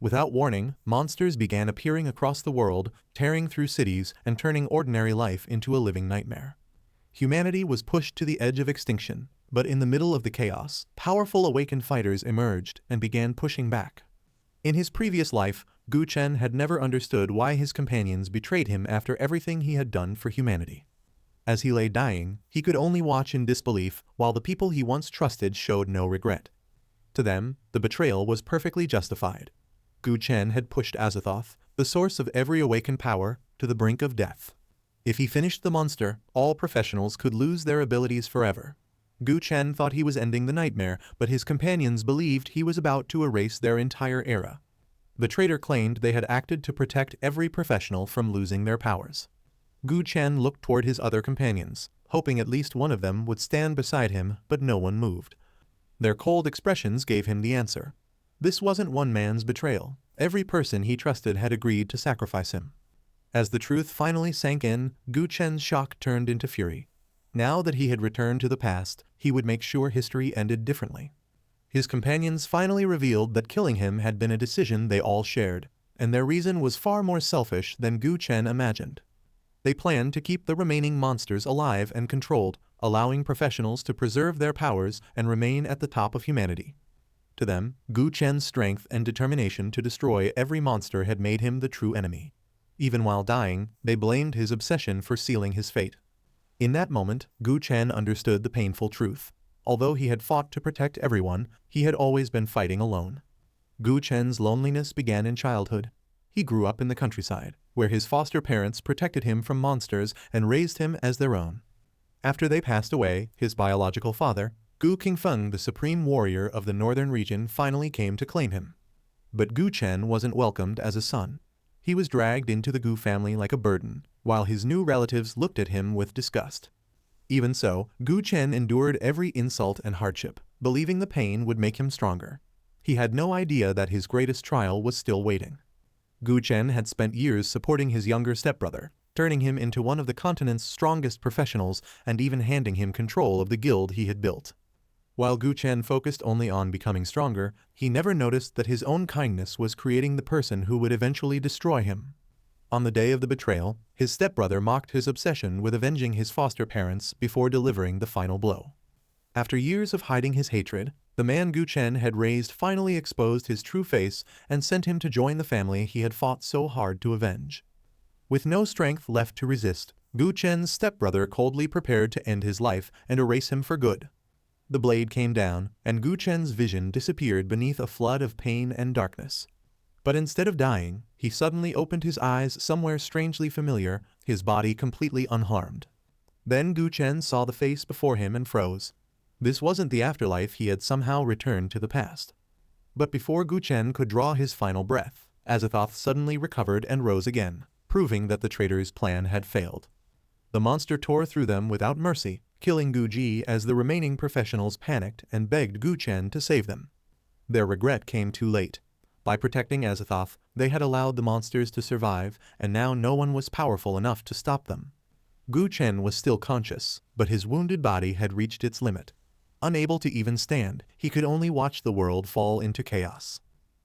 Without warning, monsters began appearing across the world, tearing through cities and turning ordinary life into a living nightmare. Humanity was pushed to the edge of extinction, but in the middle of the chaos, powerful awakened fighters emerged and began pushing back. In his previous life, Chen had never understood why his companions betrayed him after everything he had done for humanity. As he lay dying, he could only watch in disbelief while the people he once trusted showed no regret. To them, the betrayal was perfectly justified. Chen had pushed Azathoth, the source of every awakened power, to the brink of death. If he finished the monster, all professionals could lose their abilities forever. Chen thought he was ending the nightmare, but his companions believed he was about to erase their entire era. The traitor claimed they had acted to protect every professional from losing their powers. Chen looked toward his other companions, hoping at least one of them would stand beside him, but no one moved. Their cold expressions gave him the answer. This wasn't one man's betrayal. Every person he trusted had agreed to sacrifice him. As the truth finally sank in, Chen's shock turned into fury. Now that he had returned to the past, he would make sure history ended differently. His companions finally revealed that killing him had been a decision they all shared, and their reason was far more selfish than Chen imagined. They planned to keep the remaining monsters alive and controlled, allowing professionals to preserve their powers and remain at the top of humanity. To them, Chen's strength and determination to destroy every monster had made him the true enemy. Even while dying, they blamed his obsession for sealing his fate. In that moment, Chen understood the painful truth. Although he had fought to protect everyone, he had always been fighting alone. Chen's loneliness began in childhood. He grew up in the countryside, where his foster parents protected him from monsters and raised him as their own. After they passed away, his biological father, Qingfeng, the supreme warrior of the northern region, finally came to claim him. But Chen wasn't welcomed as a son. He was dragged into the Gu family like a burden, while his new relatives looked at him with disgust. Even so, Chen endured every insult and hardship, believing the pain would make him stronger. He had no idea that his greatest trial was still waiting. Chen had spent years supporting his younger stepbrother, turning him into one of the continent's strongest professionals and even handing him control of the guild he had built. While Chen focused only on becoming stronger, he never noticed that his own kindness was creating the person who would eventually destroy him. On the day of the betrayal, his stepbrother mocked his obsession with avenging his foster parents before delivering the final blow. After years of hiding his hatred, the man Chen had raised finally exposed his true face and sent him to join the family he had fought so hard to avenge. With no strength left to resist, Chen's stepbrother coldly prepared to end his life and erase him for good. The blade came down, and Chen's vision disappeared beneath a flood of pain and darkness. But instead of dying, he suddenly opened his eyes somewhere strangely familiar, his body completely unharmed. Then Chen saw the face before him and froze. This wasn't the afterlife he had somehow returned to the past. But before Chen could draw his final breath, Azathoth suddenly recovered and rose again, proving that the traitor's plan had failed. The monster tore through them without mercy, killing Ji as the remaining professionals panicked and begged Chen to save them. Their regret came too late. By protecting Azathoth, they had allowed the monsters to survive, and now no one was powerful enough to stop them. Chen was still conscious, but his wounded body had reached its limit. Unable to even stand, he could only watch the world fall into chaos.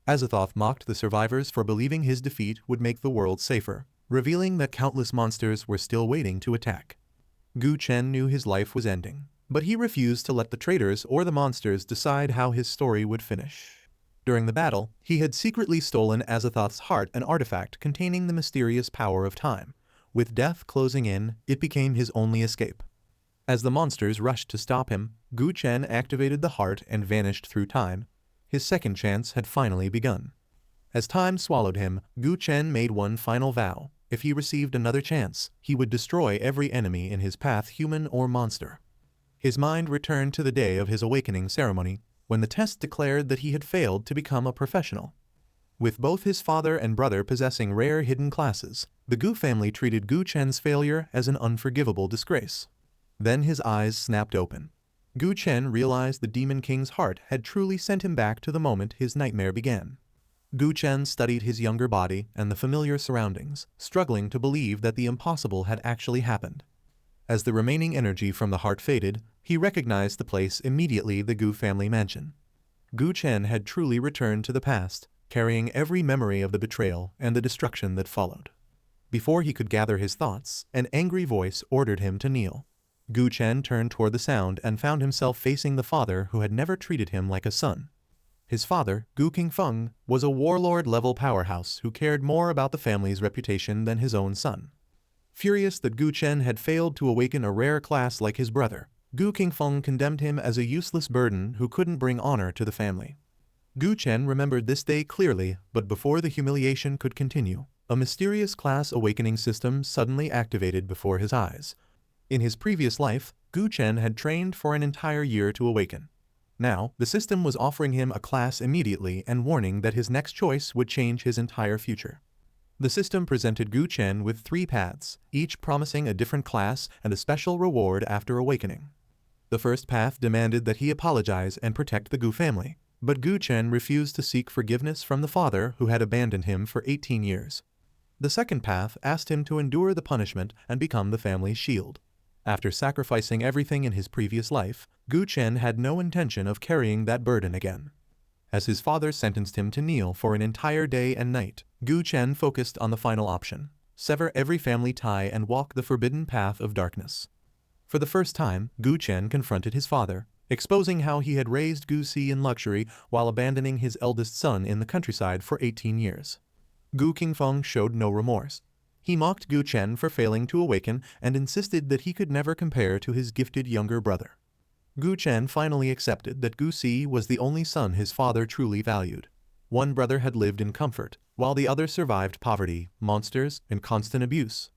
Azathoth mocked the survivors for believing his defeat would make the world safer, revealing that countless monsters were still waiting to attack. Chen knew his life was ending, but he refused to let the traitors or the monsters decide how his story would finish. During the battle, he had secretly stolen Azathoth's heart, an artifact containing the mysterious power of time. With death closing in, it became his only escape. As the monsters rushed to stop him, Chen activated the heart and vanished through time. His second chance had finally begun. As time swallowed him, Chen made one final vow. If he received another chance, he would destroy every enemy in his path, human or monster. His mind returned to the day of his awakening ceremony, when the test declared that he had failed to become a professional. With both his father and brother possessing rare hidden classes, the Gu family treated Chen's failure as an unforgivable disgrace. Then his eyes snapped open. Chen realized the Demon King's heart had truly sent him back to the moment his nightmare began. Chen studied his younger body and the familiar surroundings, struggling to believe that the impossible had actually happened. As the remaining energy from the heart faded, he recognized the place immediately, the Gu family mansion. Chen had truly returned to the past, carrying every memory of the betrayal and the destruction that followed. Before he could gather his thoughts, an angry voice ordered him to kneel. Chen turned toward the sound and found himself facing the father who had never treated him like a son. His father, Feng, was a warlord-level powerhouse who cared more about the family's reputation than his own son. Furious that Chen had failed to awaken a rare class like his brother, Feng condemned him as a useless burden who couldn't bring honor to the family. Chen remembered this day clearly, but before the humiliation could continue, a mysterious class awakening system suddenly activated before his eyes. In his previous life, Chen had trained for an entire year to awaken. Now, the system was offering him a class immediately and warning that his next choice would change his entire future. The system presented Chen with 3 paths, each promising a different class and a special reward after awakening. The first path demanded that he apologize and protect the family, but Chen refused to seek forgiveness from the father who had abandoned him for 18 years. The second path asked him to endure the punishment and become the family's shield. After sacrificing everything in his previous life, Chen had no intention of carrying that burden again. As his father sentenced him to kneel for an entire day and night, Chen focused on the final option: sever every family tie and walk the forbidden path of darkness. For the first time, Chen confronted his father, exposing how he had raised Gu-si in luxury while abandoning his eldest son in the countryside for 18 years. Feng showed no remorse. He mocked Chen for failing to awaken and insisted that he could never compare to his gifted younger brother. Chen finally accepted that Gu-si was the only son his father truly valued. One brother had lived in comfort, while the other survived poverty, monsters, and constant abuse.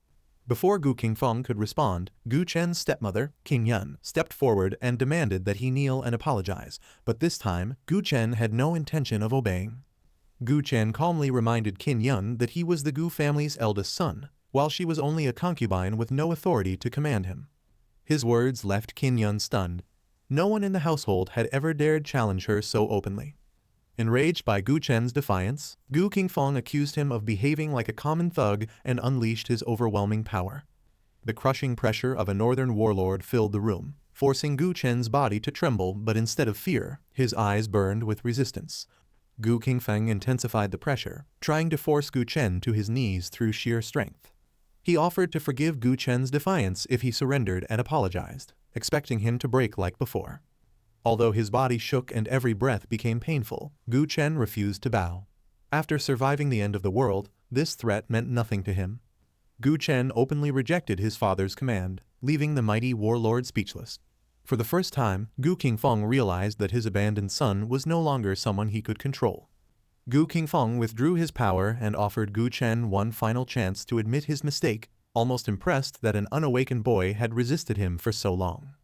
Before Feng could respond, Chen's stepmother, Qing Yun, stepped forward and demanded that he kneel and apologize, but this time, Chen had no intention of obeying. Chen calmly reminded Qin Yun that he was the Gu family's eldest son, while she was only a concubine with no authority to command him. His words left Qin Yun stunned. No one in the household had ever dared challenge her so openly. Enraged by Chen's defiance, Feng accused him of behaving like a common thug and unleashed his overwhelming power. The crushing pressure of a northern warlord filled the room, forcing Chen's body to tremble, but instead of fear, his eyes burned with resistance. Feng intensified the pressure, trying to force Chen to his knees through sheer strength. He offered to forgive Chen's defiance if he surrendered and apologized, expecting him to break like before. Although his body shook and every breath became painful, Chen refused to bow. After surviving the end of the world, this threat meant nothing to him. Chen openly rejected his father's command, leaving the mighty warlord speechless. For the first time, Feng realized that his abandoned son was no longer someone he could control. Feng withdrew his power and offered Chen one final chance to admit his mistake, almost impressed that an unawakened boy had resisted him for so long.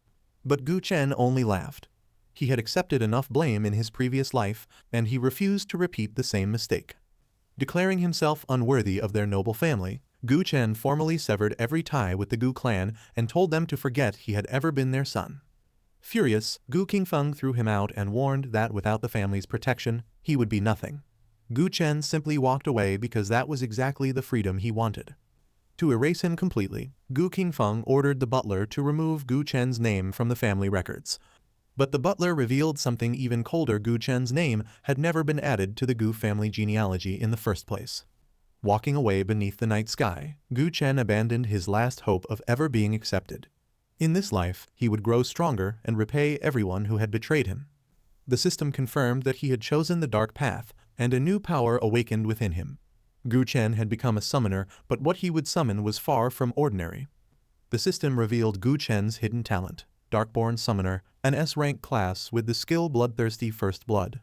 But Chen only laughed. He had accepted enough blame in his previous life, and he refused to repeat the same mistake. Declaring himself unworthy of their noble family, Chen formally severed every tie with the Gu clan and told them to forget he had ever been their son. Furious, Feng threw him out and warned that without the family's protection, he would be nothing. Chen simply walked away because that was exactly the freedom he wanted. To erase him completely, Feng ordered the butler to remove Chen's name from the family records. But the butler revealed something even colder: Chen's name had never been added to the Gu family genealogy in the first place. Walking away beneath the night sky, Chen abandoned his last hope of ever being accepted. In this life, he would grow stronger and repay everyone who had betrayed him. The system confirmed that he had chosen the dark path, and a new power awakened within him. Chen had become a summoner, but what he would summon was far from ordinary. The system revealed Chen's hidden talent: Darkborn Summoner, an S-rank class with the skill Bloodthirsty First Blood.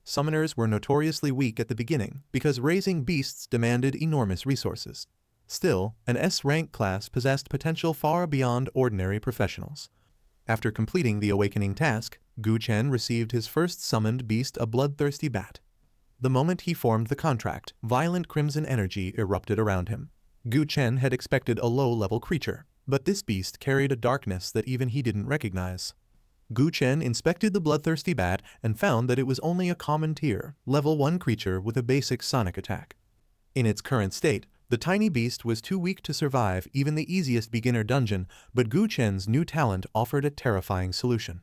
Summoners were notoriously weak at the beginning because raising beasts demanded enormous resources. Still, an S-rank class possessed potential far beyond ordinary professionals. After completing the awakening task, Chen received his first summoned beast, a bloodthirsty bat. The moment he formed the contract, violent crimson energy erupted around him. Chen had expected a low-level creature, but this beast carried a darkness that even he didn't recognize. Chen inspected the bloodthirsty bat and found that it was only a common tier, level 1 creature with a basic sonic attack. In its current state, the tiny beast was too weak to survive even the easiest beginner dungeon, but Chen's new talent offered a terrifying solution.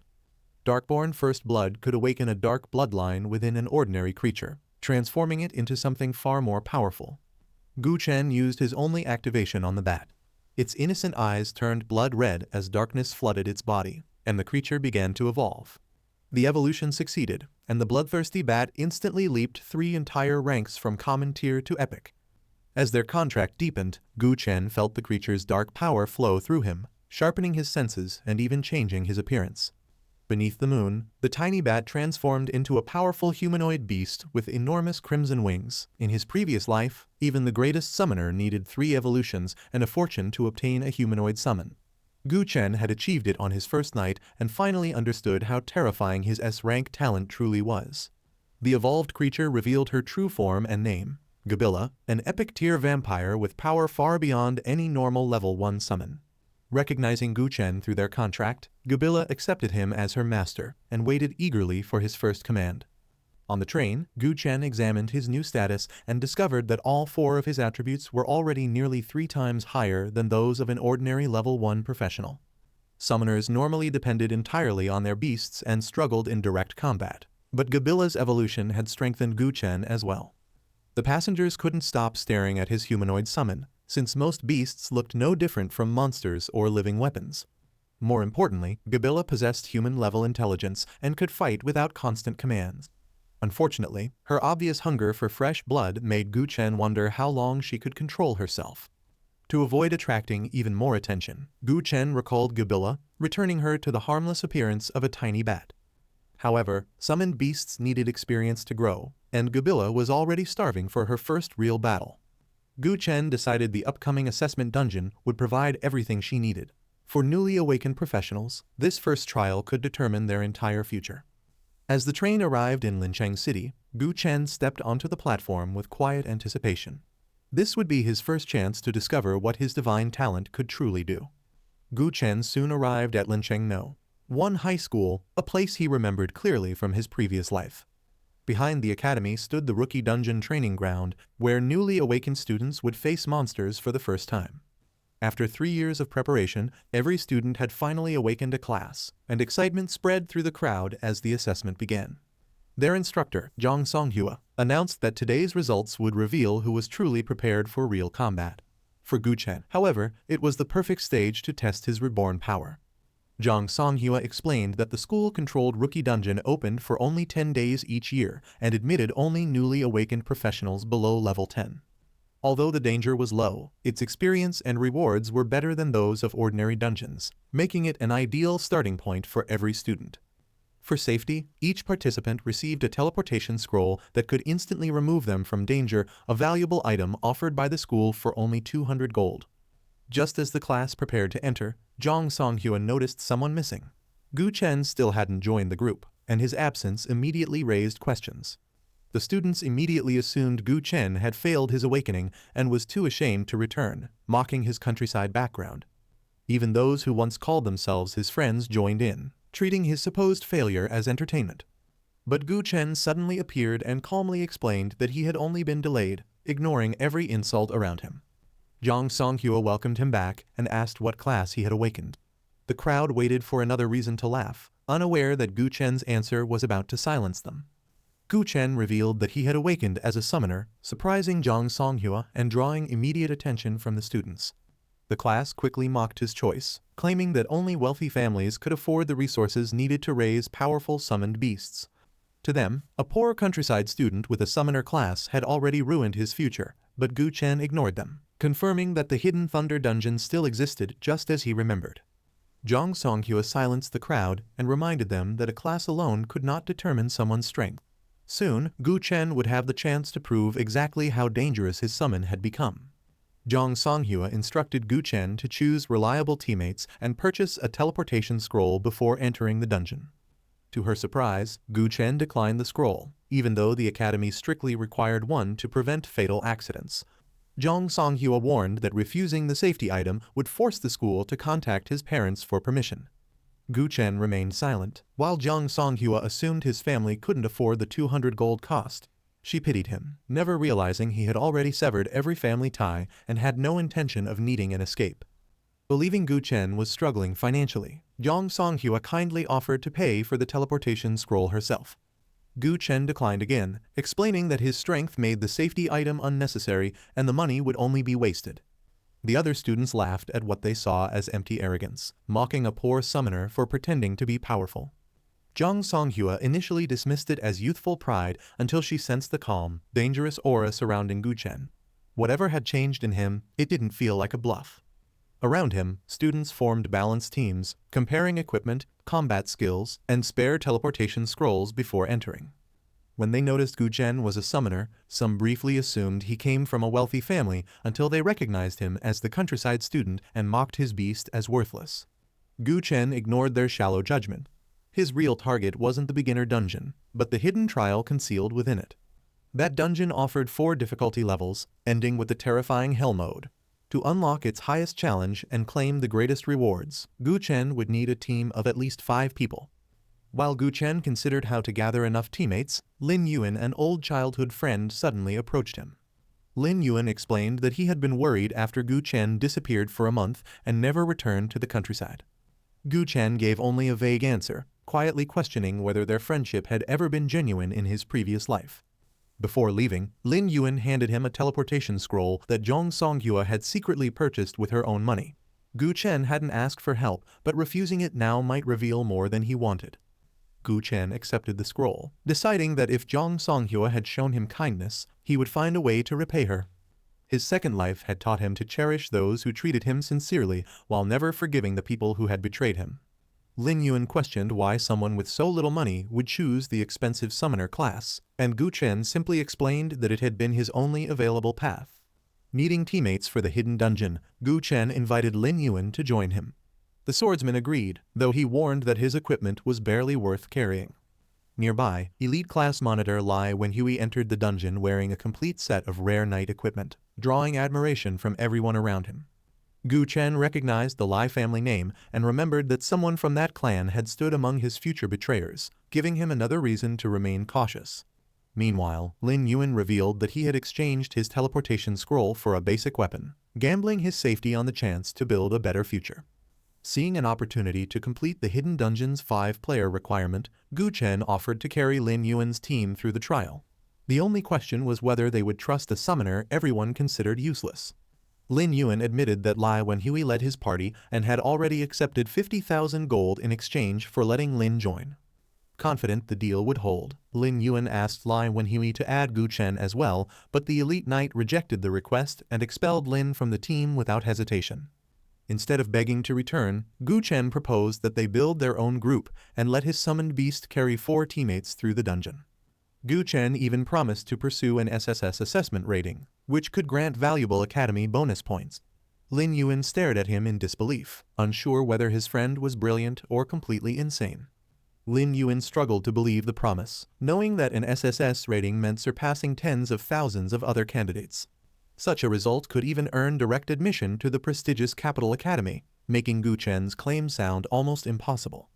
Darkborn First Blood could awaken a dark bloodline within an ordinary creature. transforming it into something far more powerful. Gu Chen used his only activation on the bat. Its innocent eyes turned blood red as darkness flooded its body, and the creature began to evolve. The evolution succeeded, and the bloodthirsty bat instantly leaped 3 entire ranks from common tier to epic. As their contract deepened, Gu Chen felt the creature's dark power flow through him, sharpening his senses and even changing his appearance. Beneath the moon, the tiny bat transformed into a powerful humanoid beast with enormous crimson wings. In his previous life, even the greatest summoner needed 3 evolutions and a fortune to obtain a humanoid summon. Gu Chen had achieved it on his first night and finally understood how terrifying his S-rank talent truly was. The evolved creature revealed her true form and name, Gabilla, an epic-tier vampire with power far beyond any normal level 1 summon. Recognizing Gu Chen through their contract, Gabilla accepted him as her master and waited eagerly for his first command. On the train, Gu Chen examined his new status and discovered that all 4 of his attributes were already nearly 3 times higher than those of an ordinary level 1 professional. Summoners normally depended entirely on their beasts and struggled in direct combat, but Gabilla's evolution had strengthened Gu Chen as well. The passengers couldn't stop staring at his humanoid summon, since most beasts looked no different from monsters or living weapons. More importantly, Gabilla possessed human-level intelligence and could fight without constant commands. Unfortunately, her obvious hunger for fresh blood made Gu Chen wonder how long she could control herself. To avoid attracting even more attention, Gu Chen recalled Gabilla, returning her to the harmless appearance of a tiny bat. However, summoned beasts needed experience to grow, and Gabilla was already starving for her first real battle. Gu Chen decided the upcoming assessment dungeon would provide everything she needed. For newly awakened professionals, this first trial could determine their entire future. As the train arrived in Lincheng City, Gu Chen stepped onto the platform with quiet anticipation. This would be his first chance to discover what his divine talent could truly do. Gu Chen soon arrived at Lincheng No. 1 high school, a place he remembered clearly from his previous life. Behind the academy stood the rookie dungeon training ground, where newly awakened students would face monsters for the first time. After 3 years of preparation, every student had finally awakened a class, and excitement spread through the crowd as the assessment began. Their instructor, Zhang Songhua, announced that today's results would reveal who was truly prepared for real combat. For Gu Chen, however, it was the perfect stage to test his reborn power. Zhang Songhua explained that the school-controlled rookie dungeon opened for only 10 days each year and admitted only newly awakened professionals below level 10. Although the danger was low, its experience and rewards were better than those of ordinary dungeons, making it an ideal starting point for every student. For safety, each participant received a teleportation scroll that could instantly remove them from danger, a valuable item offered by the school for only 200 gold. Just as the class prepared to enter, Zhang Songhua noticed someone missing. Gu Chen still hadn't joined the group, and his absence immediately raised questions. The students immediately assumed Gu Chen had failed his awakening and was too ashamed to return, mocking his countryside background. Even those who once called themselves his friends joined in, treating his supposed failure as entertainment. But Gu Chen suddenly appeared and calmly explained that he had only been delayed, ignoring every insult around him. Zhang Songhua welcomed him back and asked what class he had awakened. The crowd waited for another reason to laugh, unaware that Gu Chen's answer was about to silence them. Gu Chen revealed that he had awakened as a summoner, surprising Zhang Songhua and drawing immediate attention from the students. The class quickly mocked his choice, claiming that only wealthy families could afford the resources needed to raise powerful summoned beasts. To them, a poor countryside student with a summoner class had already ruined his future, but Gu Chen ignored them, confirming that the hidden Thunder Dungeon still existed just as he remembered. Zhang Songhua silenced the crowd and reminded them that a class alone could not determine someone's strength. Soon, Gu Chen would have the chance to prove exactly how dangerous his summon had become. Zhang Songhua instructed Gu Chen to choose reliable teammates and purchase a teleportation scroll before entering the dungeon. To her surprise, Gu Chen declined the scroll, even though the academy strictly required one to prevent fatal accidents. Zhang Songhua warned that refusing the safety item would force the school to contact his parents for permission. Gu Chen remained silent, while Zhang Songhua assumed his family couldn't afford the 200 gold cost. She pitied him, never realizing he had already severed every family tie and had no intention of needing an escape. Believing Gu Chen was struggling financially, Zhang Songhua kindly offered to pay for the teleportation scroll herself. Gu Chen declined again, explaining that his strength made the safety item unnecessary and the money would only be wasted. The other students laughed at what they saw as empty arrogance, mocking a poor summoner for pretending to be powerful. Zhang Songhua initially dismissed it as youthful pride until she sensed the calm, dangerous aura surrounding Gu Chen. Whatever had changed in him, it didn't feel like a bluff. Around him, students formed balanced teams, comparing equipment, combat skills, and spare teleportation scrolls before entering. When they noticed Gu Chen was a summoner, some briefly assumed he came from a wealthy family until they recognized him as the countryside student and mocked his beast as worthless. Gu Chen ignored their shallow judgment. His real target wasn't the beginner dungeon, but the hidden trial concealed within it. That dungeon offered 4 difficulty levels, ending with the terrifying Hell mode. To unlock its highest challenge and claim the greatest rewards, Gu Chen would need a team of at least 5 people. While Gu Chen considered how to gather enough teammates, Lin Yuan, an old childhood friend, suddenly approached him. Lin Yuan explained that he had been worried after Gu Chen disappeared for a month and never returned to the countryside. Gu Chen gave only a vague answer, quietly questioning whether their friendship had ever been genuine in his previous life. Before leaving, Lin Yuan handed him a teleportation scroll that Zhang Songhua had secretly purchased with her own money. Gu Chen hadn't asked for help, but refusing it now might reveal more than he wanted. Gu Chen accepted the scroll, deciding that if Zhang Songhua had shown him kindness, he would find a way to repay her. His second life had taught him to cherish those who treated him sincerely while never forgiving the people who had betrayed him. Lin Yuan questioned why someone with so little money would choose the expensive summoner class, and Gu Chen simply explained that it had been his only available path. Needing teammates for the hidden dungeon, Gu Chen invited Lin Yuan to join him. The swordsman agreed, though he warned that his equipment was barely worth carrying. Nearby, elite class monitor Lai Wenhui entered the dungeon wearing a complete set of rare knight equipment, drawing admiration from everyone around him. Gu Chen recognized the Lai family name and remembered that someone from that clan had stood among his future betrayers, giving him another reason to remain cautious. Meanwhile, Lin Yuan revealed that he had exchanged his teleportation scroll for a basic weapon, gambling his safety on the chance to build a better future. Seeing an opportunity to complete the hidden dungeon's 5-player requirement, Gu Chen offered to carry Lin Yuan's team through the trial. The only question was whether they would trust a summoner everyone considered useless. Lin Yuan admitted that Lai Wenhui led his party and had already accepted 50,000 gold in exchange for letting Lin join. Confident the deal would hold, Lin Yuan asked Lai Wenhui to add Gu Chen as well, but the elite knight rejected the request and expelled Lin from the team without hesitation. Instead of begging to return, Gu Chen proposed that they build their own group and let his summoned beast carry 4 teammates through the dungeon. Gu Chen even promised to pursue an SSS assessment rating, which could grant valuable academy bonus points. Lin Yuan stared at him in disbelief, unsure whether his friend was brilliant or completely insane. Lin Yuan struggled to believe the promise, knowing that an SSS rating meant surpassing tens of thousands of other candidates. Such a result could even earn direct admission to the prestigious Capital Academy, making Gu Chen's claim sound almost impossible.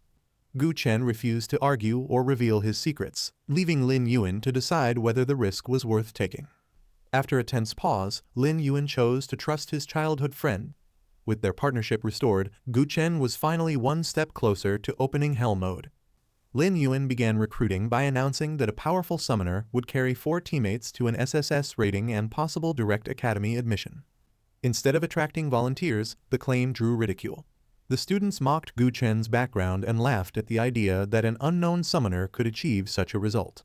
Gu Chen refused to argue or reveal his secrets, leaving Lin Yuan to decide whether the risk was worth taking. After a tense pause, Lin Yuan chose to trust his childhood friend. With their partnership restored, Gu Chen was finally one step closer to opening Hell mode. Lin Yuan began recruiting by announcing that a powerful summoner would carry 4 teammates to an SSS rating and possible direct academy admission. Instead of attracting volunteers, the claim drew ridicule. The students mocked Gu Chen's background and laughed at the idea that an unknown summoner could achieve such a result.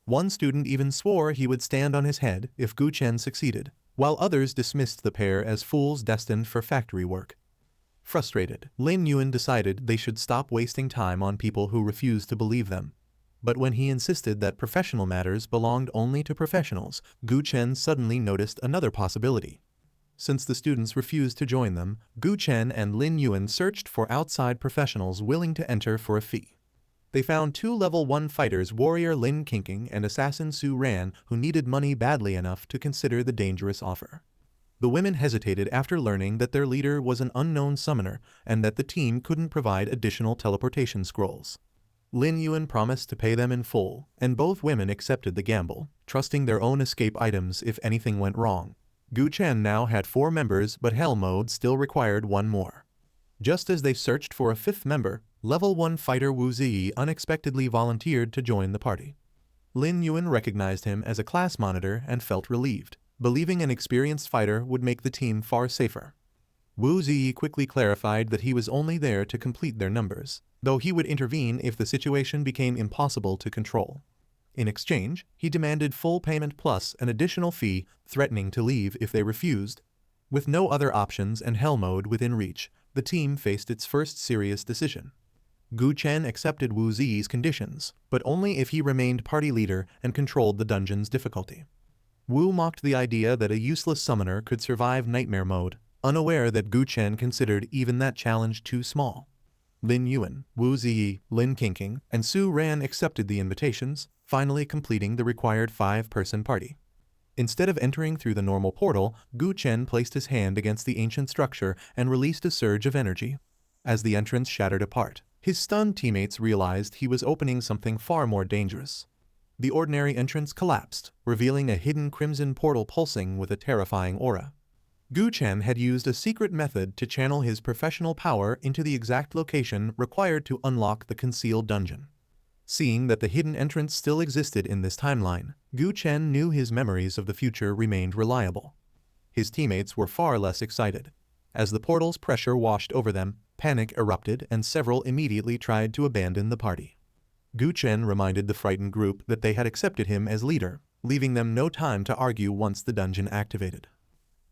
One student even swore he would stand on his head if Gu Chen succeeded, while others dismissed the pair as fools destined for factory work. Frustrated, Lin Yuan decided they should stop wasting time on people who refused to believe them. But when he insisted that professional matters belonged only to professionals, Gu Chen suddenly noticed another possibility. Since the students refused to join them, Gu Chen and Lin Yuan searched for outside professionals willing to enter for a fee. They found 2 level 1 fighters, warrior Lin Qingqing and assassin Su Ran, who needed money badly enough to consider the dangerous offer. The women hesitated after learning that their leader was an unknown summoner and that the team couldn't provide additional teleportation scrolls. Lin Yuan promised to pay them in full, and both women accepted the gamble, trusting their own escape items if anything went wrong. Gu Chen now had 4 members, but Hell mode still required 1 more. Just as they searched for a 5th member, level 1 fighter Wu Ziyi unexpectedly volunteered to join the party. Lin Yuan recognized him as a class monitor and felt relieved, believing an experienced fighter would make the team far safer. Wu Ziyi quickly clarified that he was only there to complete their numbers, though he would intervene if the situation became impossible to control. In exchange, he demanded full payment plus an additional fee, threatening to leave if they refused. With no other options and hell mode within reach, the team faced its first serious decision. Chen accepted Wu Ziyi's conditions, but only if he remained party leader and controlled the dungeon's difficulty. Wu mocked the idea that a useless summoner could survive nightmare mode, unaware that Chen considered even that challenge too small. Lin Yuan, Wu Ziyi, Lin Qingqing, and Su Ran accepted the invitations, finally completing the required 5-person party. Instead of entering through the normal portal, Chen placed his hand against the ancient structure and released a surge of energy. As the entrance shattered apart, his stunned teammates realized he was opening something far more dangerous. The ordinary entrance collapsed, revealing a hidden crimson portal pulsing with a terrifying aura. Chen had used a secret method to channel his professional power into the exact location required to unlock the concealed dungeon. Seeing that the hidden entrance still existed in this timeline, Chen knew his memories of the future remained reliable. His teammates were far less excited. As the portal's pressure washed over them, panic erupted and several immediately tried to abandon the party. Chen reminded the frightened group that they had accepted him as leader, leaving them no time to argue once the dungeon activated.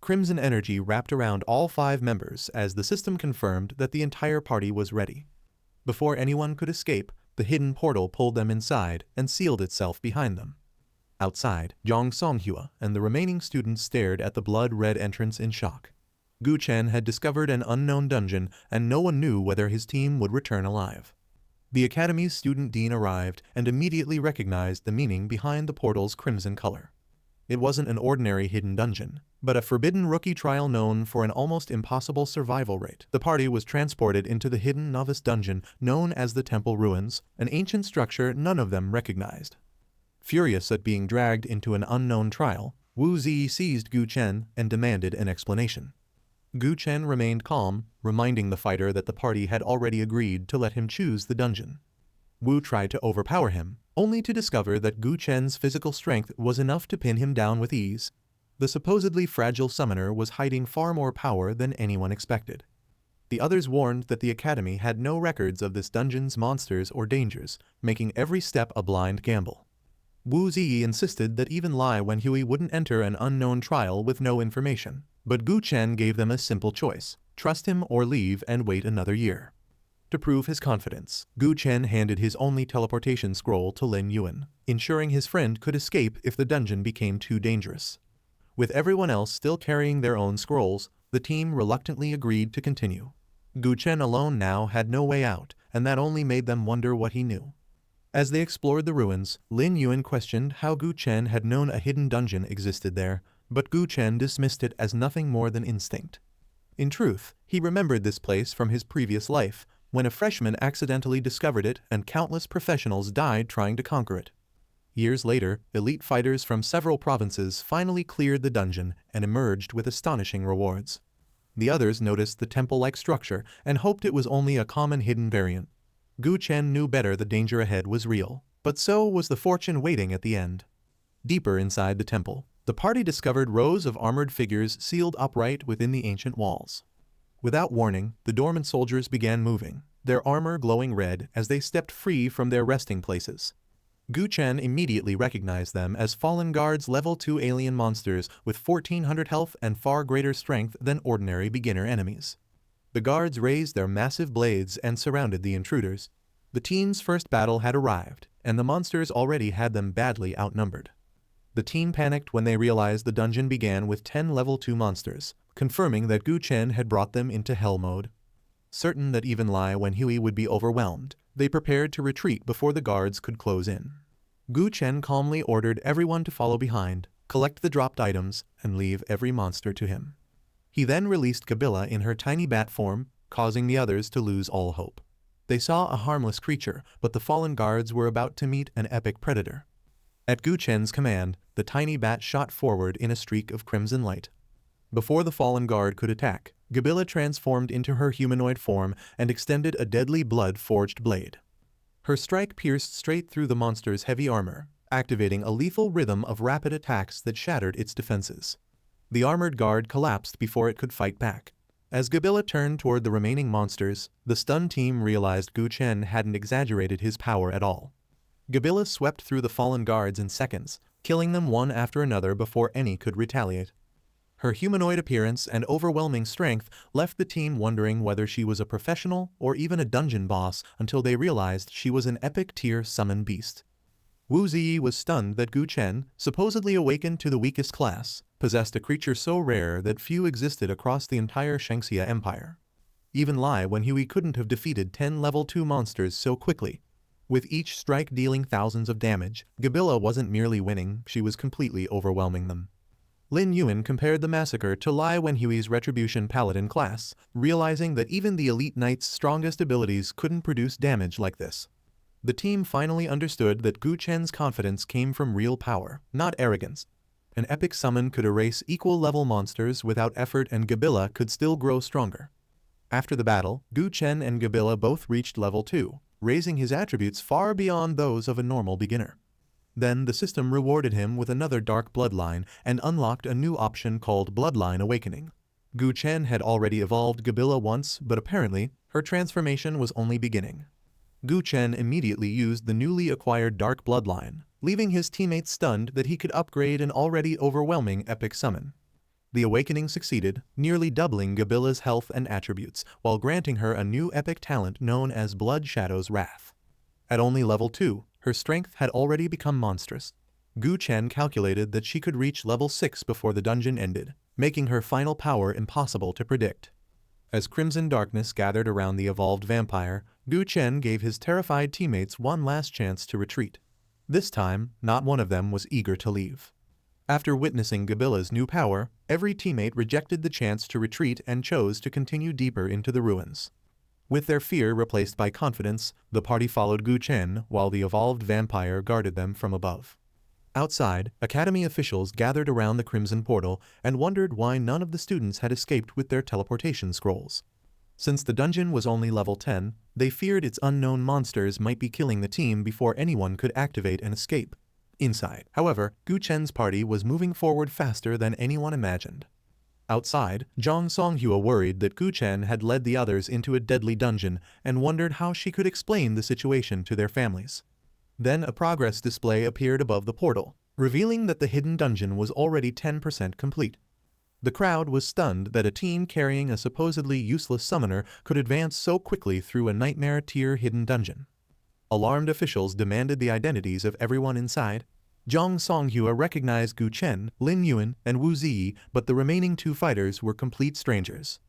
Crimson energy wrapped around all 5 members as the system confirmed that the entire party was ready. Before anyone could escape, the hidden portal pulled them inside and sealed itself behind them. Outside, Zhang Songhua and the remaining students stared at the blood-red entrance in shock. Chen had discovered an unknown dungeon and no one knew whether his team would return alive. The academy's student dean arrived and immediately recognized the meaning behind the portal's crimson color. It wasn't an ordinary hidden dungeon, but a forbidden rookie trial known for an almost impossible survival rate. The party was transported into the hidden novice dungeon known as the Temple Ruins, an ancient structure none of them recognized. Furious at being dragged into an unknown trial, Wu Ziyi seized Chen and demanded an explanation. Chen remained calm, reminding the fighter that the party had already agreed to let him choose the dungeon. Wu tried to overpower him, only to discover that Chen's physical strength was enough to pin him down with ease. The supposedly fragile summoner was hiding far more power than anyone expected. The others warned that the academy had no records of this dungeon's monsters or dangers, making every step a blind gamble. Wu Ziyi insisted that even Lai Wenhui wouldn't enter an unknown trial with no information, but Chen gave them a simple choice: trust him or leave and wait another year. To prove his confidence, Chen handed his only teleportation scroll to Lin Yuan, ensuring his friend could escape if the dungeon became too dangerous. With everyone else still carrying their own scrolls, the team reluctantly agreed to continue. Chen alone now had no way out, and that only made them wonder what he knew. As they explored the ruins, Lin Yuan questioned how Chen had known a hidden dungeon existed there, but Chen dismissed it as nothing more than instinct. In truth, he remembered this place from his previous life, when a freshman accidentally discovered it and countless professionals died trying to conquer it. Years later, elite fighters from several provinces finally cleared the dungeon and emerged with astonishing rewards. The others noticed the temple-like structure and hoped it was only a common hidden variant. Chen knew better the danger ahead was real, but so was the fortune waiting at the end. Deeper inside the temple, the party discovered rows of armored figures sealed upright within the ancient walls. Without warning, the dormant soldiers began moving, their armor glowing red as they stepped free from their resting places. Chen immediately recognized them as fallen guards level 2 alien monsters with 1400 health and far greater strength than ordinary beginner enemies. The guards raised their massive blades and surrounded the intruders. The team's first battle had arrived, and the monsters already had them badly outnumbered. The team panicked when they realized the dungeon began with 10 level 2 monsters, confirming that Chen had brought them into hell mode. Certain that even Lai Wenhui would be overwhelmed, they prepared to retreat before the guards could close in. Chen calmly ordered everyone to follow behind, collect the dropped items, and leave every monster to him. He then released Kabila in her tiny bat form, causing the others to lose all hope. They saw a harmless creature, but the fallen guards were about to meet an epic predator. At Chen's command, the tiny bat shot forward in a streak of crimson light. Before the fallen guard could attack, Kabila transformed into her humanoid form and extended a deadly blood-forged blade. Her strike pierced straight through the monster's heavy armor, activating a lethal rhythm of rapid attacks that shattered its defenses. The armored guard collapsed before it could fight back. As Gabilla turned toward the remaining monsters, the stunned team realized Gu Chen hadn't exaggerated his power at all. Gabilla swept through the fallen guards in seconds, killing them one after another before any could retaliate. Her humanoid appearance and overwhelming strength left the team wondering whether she was a professional or even a dungeon boss until they realized she was an epic-tier summon beast. Wu Ziyi was stunned that Gu Chen, supposedly awakened to the weakest class, possessed a creature so rare that few existed across the entire Shangxia Empire. Even Lai Wenhui couldn't have defeated 10 level 2 monsters so quickly. With each strike dealing thousands of damage, Gabilla wasn't merely winning, she was completely overwhelming them. Lin Yuan compared the massacre to Lai Wenhui's Retribution Paladin class, realizing that even the elite knight's strongest abilities couldn't produce damage like this. The team finally understood that Gu Chen's confidence came from real power, not arrogance. An epic summon could erase equal-level monsters without effort and Gabilla could still grow stronger. After the battle, Gu Chen and Gabilla both reached level 2, raising his attributes far beyond those of a normal beginner. Then the system rewarded him with another dark bloodline and unlocked a new option called Bloodline Awakening. Gu Chen had already evolved Gabilla once, but apparently, her transformation was only beginning. Gu Chen immediately used the newly acquired Dark Bloodline, leaving his teammates stunned that he could upgrade an already overwhelming epic summon. The awakening succeeded, nearly doubling Gabilla's health and attributes, while granting her a new epic talent known as Blood Shadow's Wrath. At only level 2, her strength had already become monstrous. Gu Chen calculated that she could reach level 6 before the dungeon ended, making her final power impossible to predict. As crimson darkness gathered around the evolved vampire, Gu Chen gave his terrified teammates one last chance to retreat. This time, not one of them was eager to leave. After witnessing Gabilla's new power, every teammate rejected the chance to retreat and chose to continue deeper into the ruins. With their fear replaced by confidence, the party followed Gu Chen while the evolved vampire guarded them from above. Outside, academy officials gathered around the Crimson Portal and wondered why none of the students had escaped with their teleportation scrolls. Since the dungeon was only level 10, they feared its unknown monsters might be killing the team before anyone could activate an escape. Inside, however, Gu Chen's party was moving forward faster than anyone imagined. Outside, Zhang Songhua worried that Gu Chen had led the others into a deadly dungeon and wondered how she could explain the situation to their families. Then a progress display appeared above the portal, revealing that the hidden dungeon was already 10% complete. The crowd was stunned that a team carrying a supposedly useless summoner could advance so quickly through a nightmare-tier hidden dungeon. Alarmed officials demanded the identities of everyone inside. Zhang Songhua recognized Gu Chen, Lin Yuan, and Wu Ziyi, but the remaining 2 fighters were complete strangers.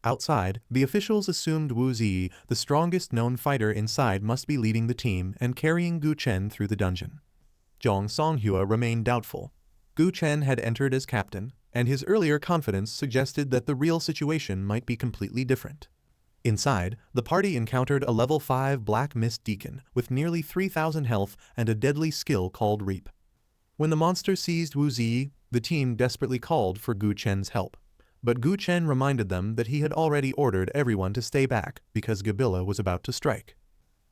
Outside, the officials assumed Wu Ziyi, the strongest known fighter inside, must be leading the team and carrying Gu Chen through the dungeon. Zhang Songhua remained doubtful. Gu Chen had entered as captain, and his earlier confidence suggested that the real situation might be completely different. Inside, the party encountered a level 5 Black Mist Deacon with nearly 3,000 health and a deadly skill called Reap. When the monster seized Wu Ziyi, the team desperately called for Gu Chen's help. But Gu Chen reminded them that he had already ordered everyone to stay back because Gabilla was about to strike.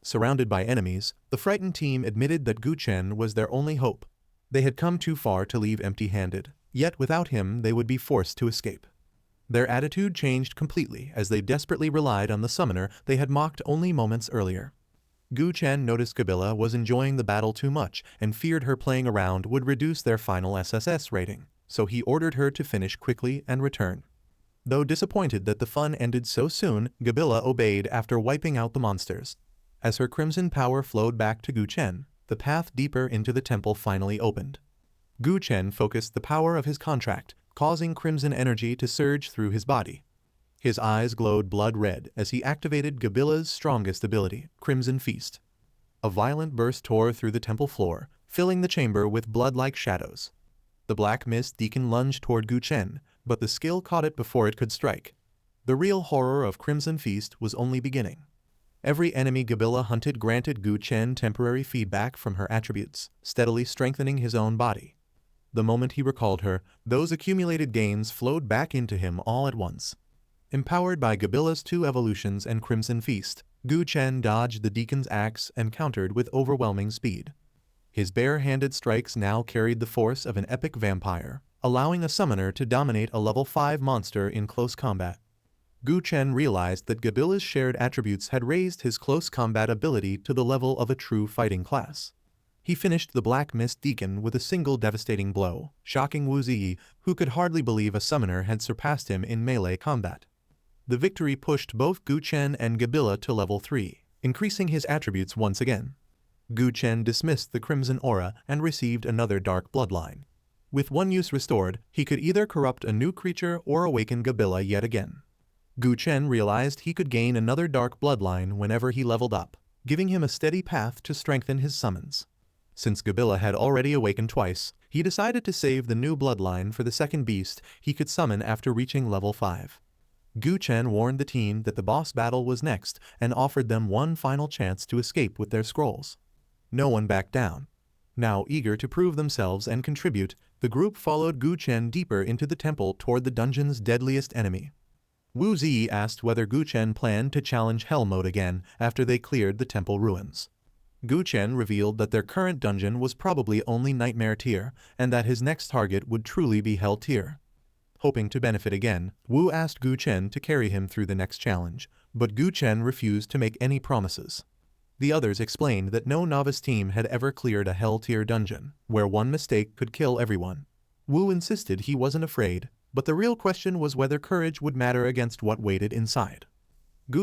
Surrounded by enemies, the frightened team admitted that Gu Chen was their only hope. They had come too far to leave empty-handed, yet without him they would be forced to escape. Their attitude changed completely as they desperately relied on the summoner they had mocked only moments earlier. Gu Chen noticed Gabilla was enjoying the battle too much and feared her playing around would reduce their final SSS rating, so he ordered her to finish quickly and return. Though disappointed that the fun ended so soon, Gabilla obeyed after wiping out the monsters. As her crimson power flowed back to Gu Chen, the path deeper into the temple finally opened. Gu Chen focused the power of his contract, causing crimson energy to surge through his body. His eyes glowed blood red as he activated Gabilla's strongest ability, Crimson Feast. A violent burst tore through the temple floor, filling the chamber with blood-like shadows. The Black Mist Deacon lunged toward Gu Chen, but the skill caught it before it could strike. The real horror of Crimson Feast was only beginning. Every enemy Gabilla hunted granted Gu Chen temporary feedback from her attributes, steadily strengthening his own body. The moment he recalled her, those accumulated gains flowed back into him all at once. Empowered by Gabilla's 2 evolutions and Crimson Feast, Gu Chen dodged the Deacon's axe and countered with overwhelming speed. His bare-handed strikes now carried the force of an epic vampire, allowing a summoner to dominate a level 5 monster in close combat. Chen realized that Gabila's shared attributes had raised his close combat ability to the level of a true fighting class. He finished the Black Mist Deacon with a single devastating blow, shocking Wu Ziyi, who could hardly believe a summoner had surpassed him in melee combat. The victory pushed both Chen and Gabila to level 3, increasing his attributes once again. Chen dismissed the Crimson Aura and received another Dark Bloodline. With one use restored, he could either corrupt a new creature or awaken Gabila yet again. Chen realized he could gain another Dark Bloodline whenever he leveled up, giving him a steady path to strengthen his summons. Since Gabila had already awakened twice, he decided to save the new bloodline for the second beast he could summon after reaching level 5. Chen warned the team that the boss battle was next and offered them one final chance to escape with their scrolls. No one backed down. Now eager to prove themselves and contribute, the group followed Chen deeper into the temple toward the dungeon's deadliest enemy. Wu Ziyi asked whether Chen planned to challenge Hell Mode again after they cleared the temple ruins. Chen revealed that their current dungeon was probably only Nightmare tier, and that his next target would truly be Hell tier. Hoping to benefit again, Wu asked Chen to carry him through the next challenge, but Chen refused to make any promises. The others explained that no novice team had ever cleared a Hell tier dungeon, where one mistake could kill everyone. Wu insisted he wasn't afraid, but the real question was whether courage would matter against what waited inside.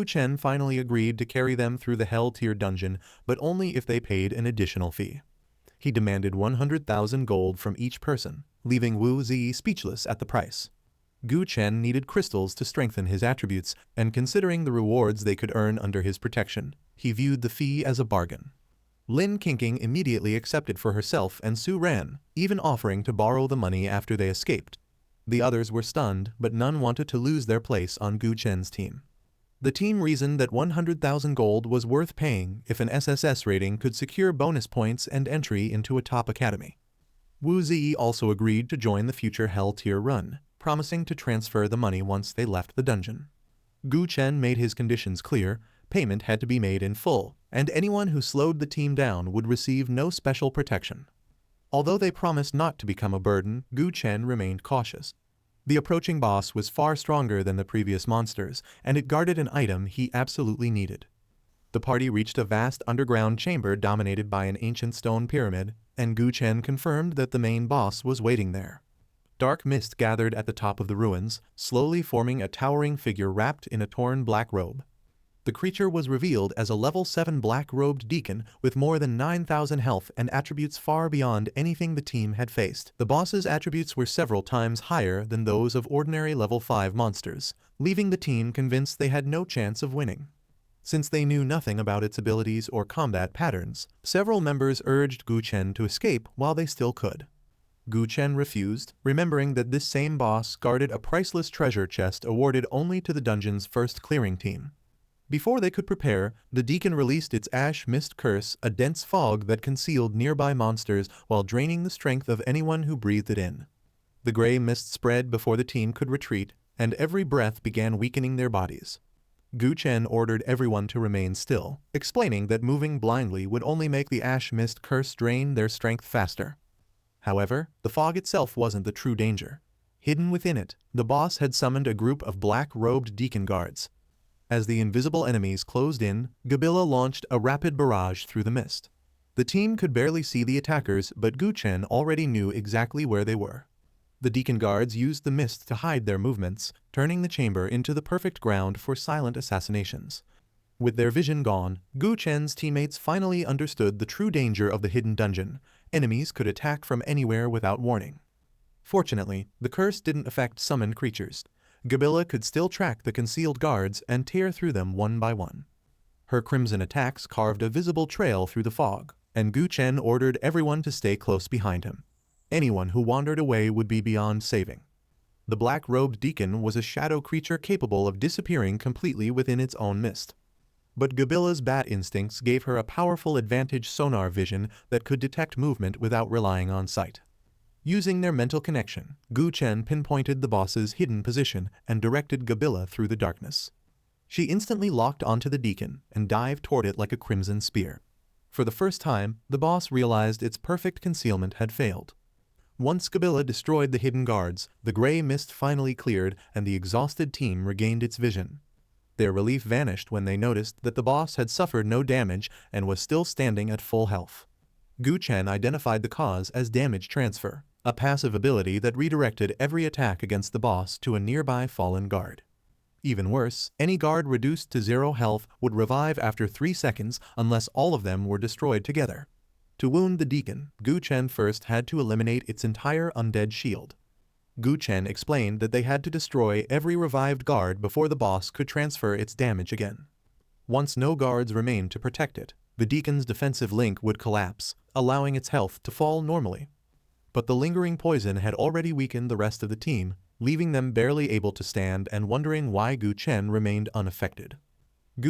Chen finally agreed to carry them through the Hell tier dungeon, but only if they paid an additional fee. He demanded 100,000 gold from each person, leaving Wu Ziyi speechless at the price. Chen needed crystals to strengthen his attributes, and considering the rewards they could earn under his protection, he viewed the fee as a bargain. Lin Qingqing immediately accepted for herself and Su Ran, even offering to borrow the money after they escaped. The others were stunned, but none wanted to lose their place on Chen's team. The team reasoned that 100,000 gold was worth paying if an SSS rating could secure bonus points and entry into a top academy. Wu Ziyi also agreed to join the future Hell tier run, promising to transfer the money once they left the dungeon. Chen made his conditions clear: payment had to be made in full, and anyone who slowed the team down would receive no special protection. Although they promised not to become a burden, Chen remained cautious. The approaching boss was far stronger than the previous monsters, and it guarded an item he absolutely needed. The party reached a vast underground chamber dominated by an ancient stone pyramid, and Chen confirmed that the main boss was waiting there. Dark mist gathered at the top of the ruins, slowly forming a towering figure wrapped in a torn black robe. The creature was revealed as a level 7 black-robed deacon with more than 9,000 health and attributes far beyond anything the team had faced. The boss's attributes were several times higher than those of ordinary level 5 monsters, leaving the team convinced they had no chance of winning. Since they knew nothing about its abilities or combat patterns, several members urged Chen to escape while they still could. Chen refused, remembering that this same boss guarded a priceless treasure chest awarded only to the dungeon's first clearing team. Before they could prepare, the deacon released its ash mist curse, a dense fog that concealed nearby monsters while draining the strength of anyone who breathed it in. The gray mist spread before the team could retreat, and every breath began weakening their bodies. Chen ordered everyone to remain still, explaining that moving blindly would only make the ash mist curse drain their strength faster. However, the fog itself wasn't the true danger. Hidden within it, the boss had summoned a group of black-robed deacon guards. As the invisible enemies closed in, Gabila launched a rapid barrage through the mist. The team could barely see the attackers, but Chen already knew exactly where they were. The deacon guards used the mist to hide their movements, turning the chamber into the perfect ground for silent assassinations. With their vision gone, Chen's teammates finally understood the true danger of the hidden dungeon. Enemies could attack from anywhere without warning. Fortunately, the curse didn't affect summoned creatures. Gabila could still track the concealed guards and tear through them one by one. Her crimson attacks carved a visible trail through the fog, and Chen ordered everyone to stay close behind him. Anyone who wandered away would be beyond saving. The black-robed deacon was a shadow creature capable of disappearing completely within its own mist. But Gabila's bat instincts gave her a powerful advantage sonar vision that could detect movement without relying on sight. Using their mental connection, Chen pinpointed the boss's hidden position and directed Gabila through the darkness. She instantly locked onto the deacon and dived toward it like a crimson spear. For the first time, the boss realized its perfect concealment had failed. Once Gabilla destroyed the hidden guards, the gray mist finally cleared and the exhausted team regained its vision. Their relief vanished when they noticed that the boss had suffered no damage and was still standing at full health. Chen identified the cause as damage transfer, a passive ability that redirected every attack against the boss to a nearby fallen guard. Even worse, any guard reduced to 0 health would revive after 3 seconds unless all of them were destroyed together. To wound the deacon, Chen first had to eliminate its entire undead shield. Chen explained that they had to destroy every revived guard before the boss could transfer its damage again. Once no guards remained to protect it, the deacon's defensive link would collapse, allowing its health to fall normally. But the lingering poison had already weakened the rest of the team, leaving them barely able to stand and wondering why Chen remained unaffected.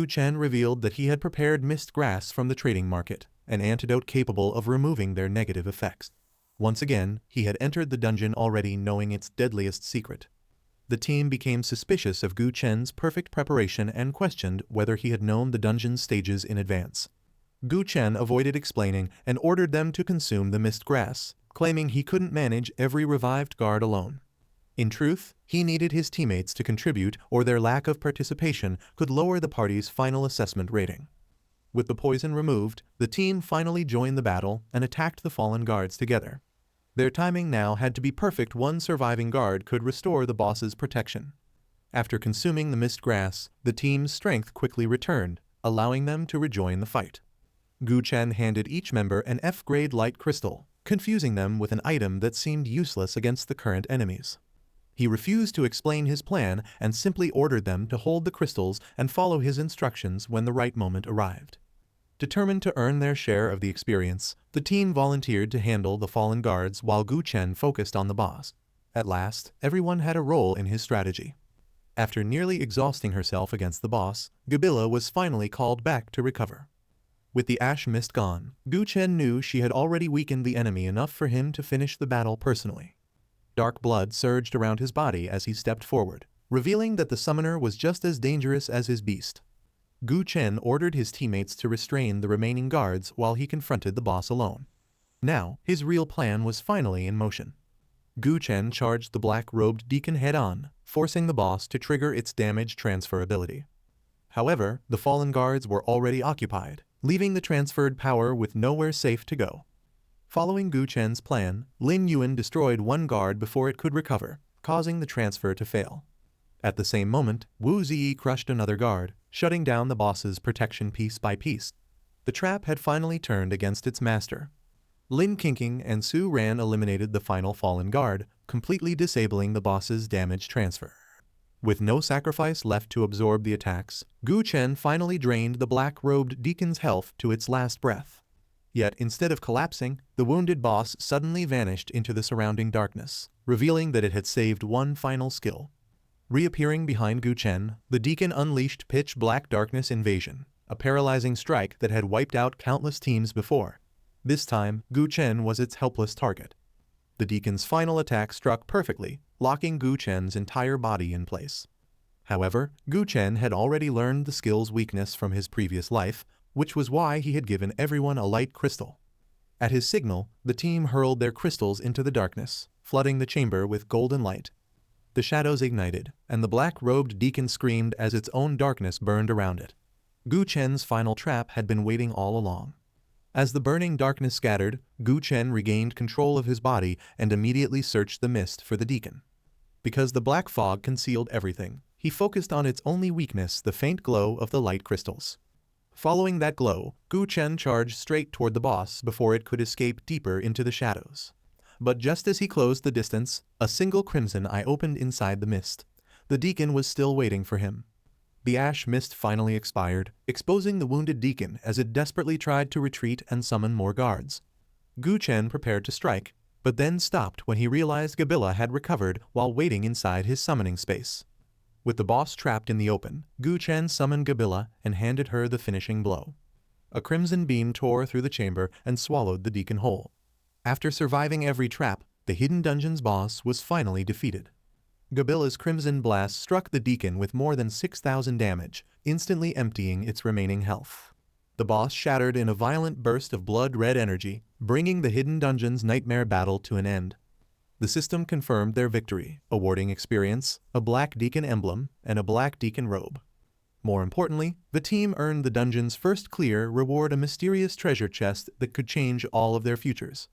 Chen revealed that he had prepared mist grass from the trading market, an antidote capable of removing their negative effects. Once again, he had entered the dungeon already knowing its deadliest secret. The team became suspicious of Chen's perfect preparation and questioned whether he had known the dungeon's stages in advance. Chen avoided explaining and ordered them to consume the mist grass, claiming he couldn't manage every revived guard alone. In truth, he needed his teammates to contribute or their lack of participation could lower the party's final assessment rating. With the poison removed, the team finally joined the battle and attacked the fallen guards together. Their timing now had to be perfect. One surviving guard could restore the boss's protection. After consuming the mist grass, the team's strength quickly returned, allowing them to rejoin the fight. Chen handed each member an F-grade light crystal, confusing them with an item that seemed useless against the current enemies. He refused to explain his plan and simply ordered them to hold the crystals and follow his instructions when the right moment arrived. Determined to earn their share of the experience, the team volunteered to handle the fallen guards while Chen focused on the boss. At last, everyone had a role in his strategy. After nearly exhausting herself against the boss, Gabilla was finally called back to recover. With the ash mist gone, Chen knew she had already weakened the enemy enough for him to finish the battle personally. Dark blood surged around his body as he stepped forward, revealing that the summoner was just as dangerous as his beast. Chen ordered his teammates to restrain the remaining guards while he confronted the boss alone. Now, his real plan was finally in motion. Chen charged the black-robed deacon head-on, forcing the boss to trigger its damage transfer ability. However, the fallen guards were already occupied, leaving the transferred power with nowhere safe to go. Following Chen's plan, Lin Yuan destroyed one guard before it could recover, causing the transfer to fail. At the same moment, Wu Ziyi crushed another guard, shutting down the boss's protection piece by piece. The trap had finally turned against its master. Lin Qingqing and Su Ran eliminated the final fallen guard, completely disabling the boss's damage transfer. With no sacrifice left to absorb the attacks, Chen finally drained the black-robed deacon's health to its last breath. Yet instead of collapsing, the wounded boss suddenly vanished into the surrounding darkness, revealing that it had saved one final skill. Reappearing behind Chen, the deacon unleashed pitch-black darkness invasion, a paralyzing strike that had wiped out countless teams before. This time, Chen was its helpless target. The deacon's final attack struck perfectly, locking Chen's entire body in place. However, Chen had already learned the skill's weakness from his previous life, which was why he had given everyone a light crystal. At his signal, the team hurled their crystals into the darkness, flooding the chamber with golden light. The shadows ignited, and the black-robed deacon screamed as its own darkness burned around it. Chen's final trap had been waiting all along. As the burning darkness scattered, Chen regained control of his body and immediately searched the mist for the deacon. Because the black fog concealed everything, he focused on its only weakness, the faint glow of the light crystals. Following that glow, Chen charged straight toward the boss before it could escape deeper into the shadows. But just as he closed the distance, a single crimson eye opened inside the mist. The deacon was still waiting for him. The ash mist finally expired, exposing the wounded deacon as it desperately tried to retreat and summon more guards. Chen prepared to strike, but then stopped when he realized Gabilla had recovered while waiting inside his summoning space. With the boss trapped in the open, Chen summoned Gabilla and handed her the finishing blow. A crimson beam tore through the chamber and swallowed the deacon whole. After surviving every trap, the hidden dungeon's boss was finally defeated. Gabilla's crimson blast struck the deacon with more than 6,000 damage, instantly emptying its remaining health. The boss shattered in a violent burst of blood-red energy, bringing the hidden dungeon's nightmare battle to an end. The system confirmed their victory, awarding experience, a black deacon emblem, and a black deacon robe. More importantly, the team earned the dungeon's first clear reward, a mysterious treasure chest that could change all of their futures.